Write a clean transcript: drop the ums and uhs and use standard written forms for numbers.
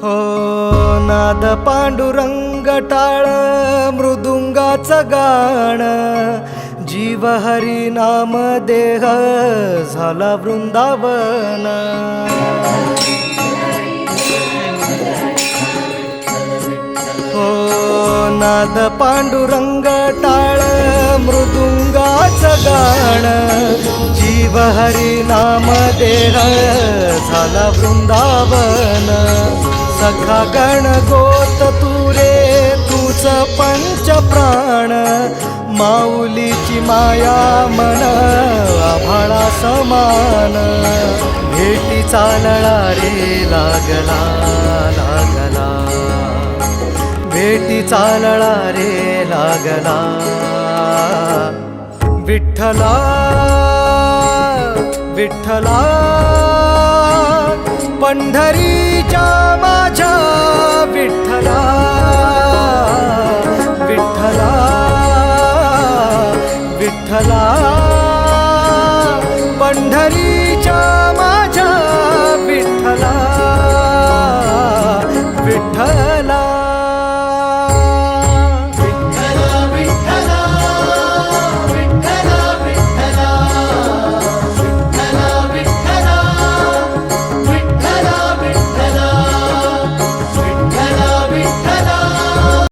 हो नाद पांडुरंग टाळ मृदुंगाचं गाण जीव हरी नाम देह झाला वृंदावन हो नाद पांडुरंग टाळ मृदुंगाचं गाण जीव हरी नाम देह झाला वृंदावन सखा गण गोत तुरे तूच पंच प्राण माऊलीची माया मन आभाळा समान भेटी चालला रे लागला लागला भेटी चालला रे लागला विठ्ठला विठ्ठला पंढरीच्या माझ्या विठ्ठला विठ्ठला विठ्ठला पंढरीच्या